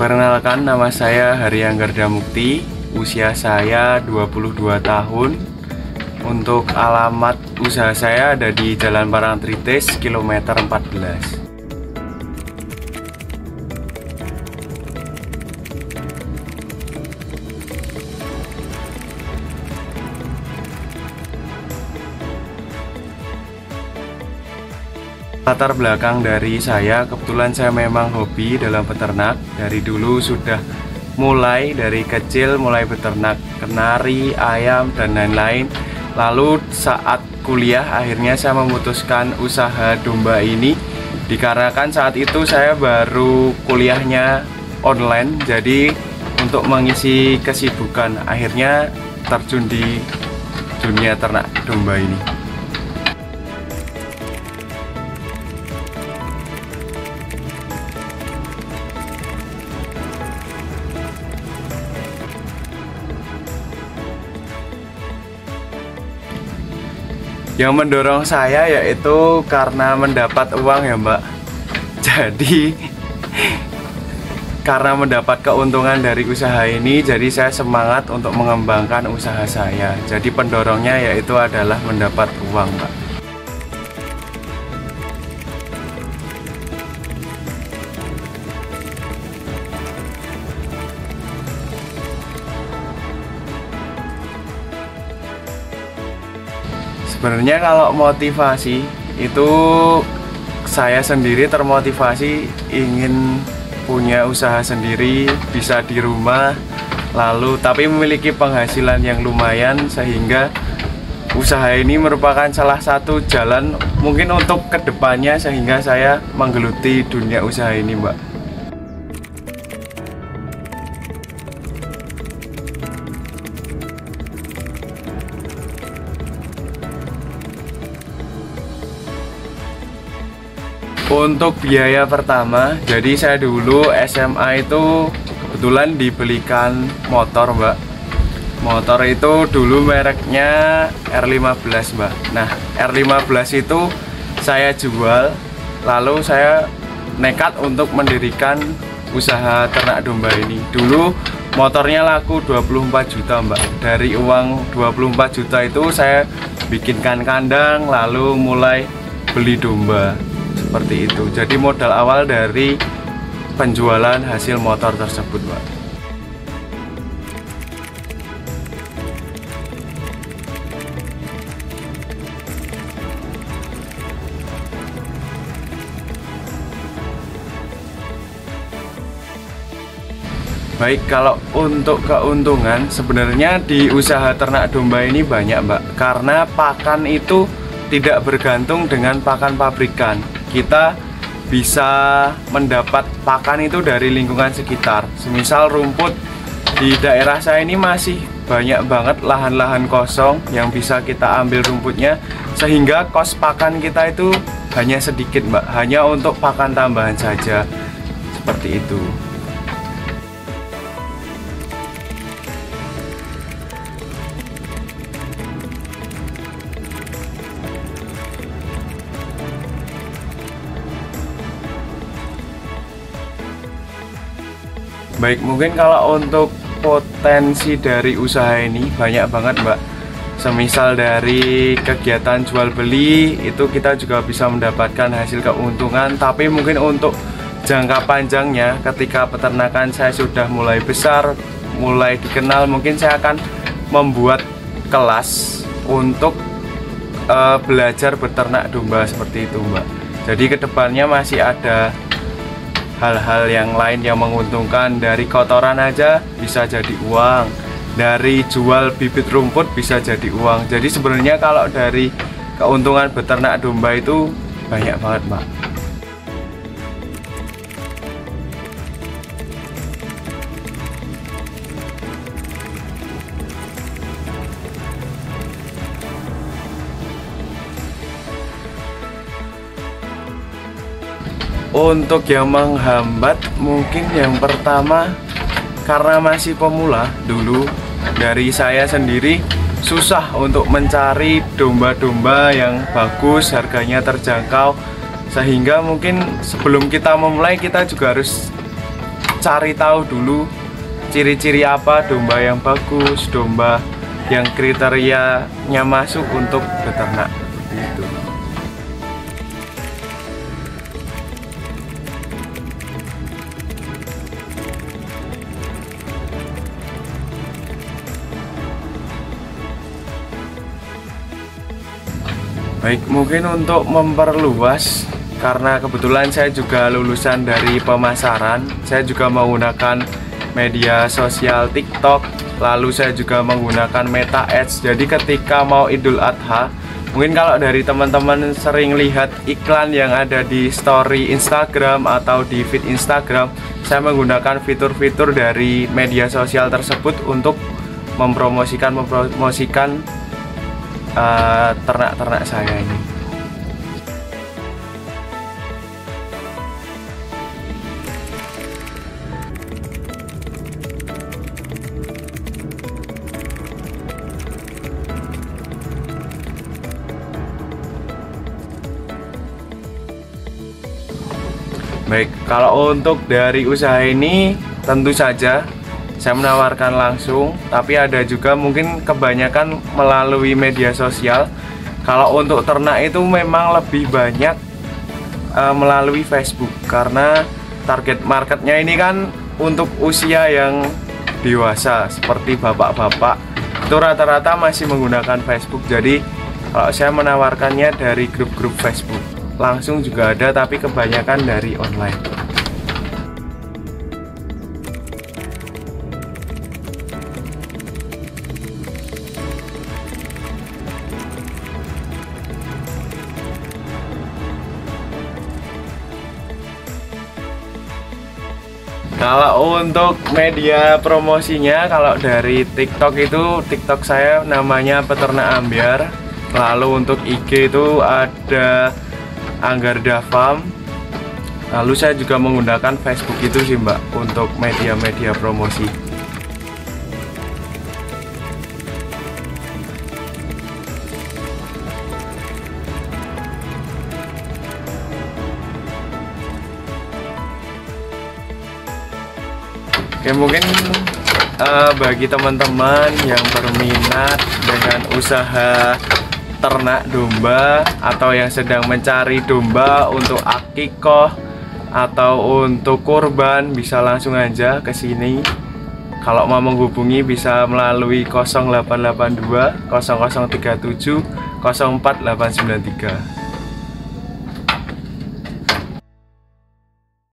Perkenalkan, nama saya Haryanggar Damukti, usia saya 22 tahun. Untuk alamat usaha saya ada di Jalan Parangtritis, kilometer 14. Latar belakang dari saya, kebetulan saya memang hobi dalam beternak. Dari dulu sudah mulai dari kecil, mulai beternak kenari, ayam, dan lain-lain. Lalu saat kuliah akhirnya saya memutuskan usaha domba ini. Dikarenakan saat itu saya baru kuliahnya online, jadi untuk mengisi kesibukan akhirnya terjun di dunia ternak domba ini. Yang mendorong saya yaitu karena mendapat uang ya Mbak. Jadi karena mendapat keuntungan dari usaha ini, jadi saya semangat untuk mengembangkan usaha saya. Jadi pendorongnya yaitu adalah mendapat uang Mbak. Sebenarnya kalau motivasi itu saya sendiri termotivasi ingin punya usaha sendiri, bisa di rumah, lalu tapi memiliki penghasilan yang lumayan, sehingga usaha ini merupakan salah satu jalan mungkin untuk kedepannya, sehingga saya menggeluti dunia usaha ini Mbak. Untuk biaya pertama, jadi saya dulu SMA itu kebetulan dibelikan motor Mbak. Motor itu dulu mereknya R15 Mbak. Nah, R15 itu saya jual, lalu saya nekat untuk mendirikan usaha ternak domba ini. Dulu motornya laku 24 juta Mbak. Dari uang 24 juta itu saya bikinkan kandang, lalu mulai beli domba. Seperti itu. Jadi modal awal dari penjualan hasil motor tersebut, Pak. Baik, kalau untuk keuntungan sebenarnya di usaha ternak domba ini banyak Mbak. Karena pakan itu tidak bergantung dengan pakan pabrikan. Kita bisa mendapat pakan itu dari lingkungan sekitar. Semisal rumput di daerah saya ini masih banyak banget lahan-lahan kosong yang bisa kita ambil rumputnya, sehingga kos pakan kita itu hanya sedikit Mbak, hanya untuk pakan tambahan saja. Seperti itu. Baik, mungkin kalau untuk potensi dari usaha ini banyak banget Mbak. Semisal dari kegiatan jual beli itu kita juga bisa mendapatkan hasil keuntungan. Tapi mungkin untuk jangka panjangnya, ketika peternakan saya sudah mulai besar, mulai dikenal, mungkin saya akan membuat kelas untuk belajar beternak domba seperti itu Mbak. Jadi kedepannya masih ada hal-hal yang lain yang menguntungkan. Dari kotoran aja bisa jadi uang, dari jual bibit rumput bisa jadi uang. Jadi sebenarnya kalau dari keuntungan beternak domba itu banyak banget Mbak. Untuk yang menghambat, mungkin yang pertama karena masih pemula dulu, dari saya sendiri susah untuk mencari domba-domba yang bagus, harganya terjangkau, sehingga mungkin sebelum kita memulai kita juga harus cari tahu dulu ciri-ciri apa domba yang bagus, domba yang kriterianya masuk untuk beternak seperti itu. Baik, mungkin untuk memperluas, karena kebetulan saya juga lulusan dari pemasaran, saya juga menggunakan media sosial TikTok, lalu saya juga menggunakan Meta Ads. Jadi ketika mau Idul Adha, mungkin kalau dari teman-teman sering lihat iklan yang ada di story Instagram atau di feed Instagram, saya menggunakan fitur-fitur dari media sosial tersebut untuk mempromosikan ternak-ternak saya ini. Baik, kalau untuk dari usaha ini tentu saja saya menawarkan langsung, tapi ada juga mungkin kebanyakan melalui media sosial. Kalau untuk ternak itu memang lebih banyak melalui Facebook, karena target marketnya ini kan untuk usia yang dewasa seperti bapak-bapak, itu rata-rata masih menggunakan Facebook. Jadi kalau saya menawarkannya dari grup-grup Facebook, langsung juga ada, tapi kebanyakan dari online. Kalau untuk media promosinya, kalau dari TikTok itu, TikTok saya namanya Peternak Ambyar. Lalu untuk IG itu ada Anggarda Farm. Lalu saya juga menggunakan Facebook itu sih Mbak, untuk media-media promosi. Oke, mungkin bagi teman-teman yang berminat dengan usaha ternak domba atau yang sedang mencari domba untuk akikoh atau untuk kurban, bisa langsung aja ke sini. Kalau mau menghubungi bisa melalui 0882 0037 04893.